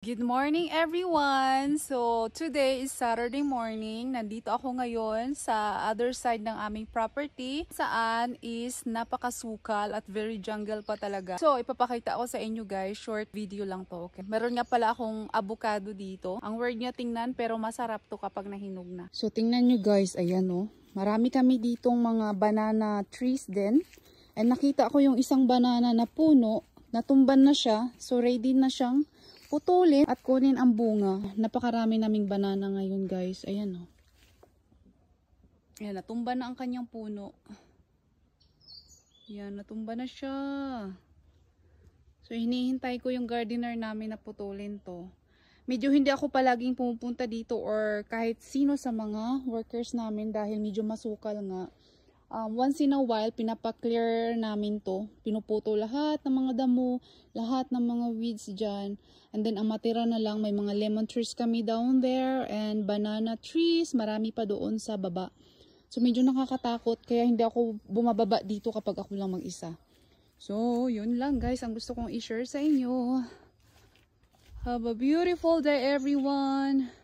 Good morning everyone! So today is Saturday morning. Nandito ako ngayon sa other side ng aming property saan is napakasukal at very jungle pa talaga. So ipapakita ko sa inyo guys, short video lang to. Okay? Meron nga pala akong avocado dito. Ang word niya tingnan pero masarap to kapag nahinog na. So tingnan nyo guys, ayan oh. Marami kami ditong mga banana trees din. And nakita ko yung isang banana na puno, natumban na siya. So ready na siyang putulin at kunin ang bunga. Napakarami naming banana ngayon guys. Ayan o. Ayan, natumba na ang kanyang puno. Ayan, natumba na siya. So hinihintay ko yung gardener namin na putulin to. Medyo hindi ako palaging pumupunta dito or kahit sino sa mga workers namin dahil medyo masukal nga. Once in a while, pinapa-clear namin to. Pinuputo lahat ng mga damo, lahat ng mga weeds dyan. And then, ang matira na lang, may mga lemon trees kami down there and banana trees. Marami pa doon sa baba. So, medyo nakakatakot. Kaya hindi ako bumababa dito kapag ako lang mag-isa. So, yun lang guys. Ang gusto kong i-share sa inyo. Have a beautiful day everyone!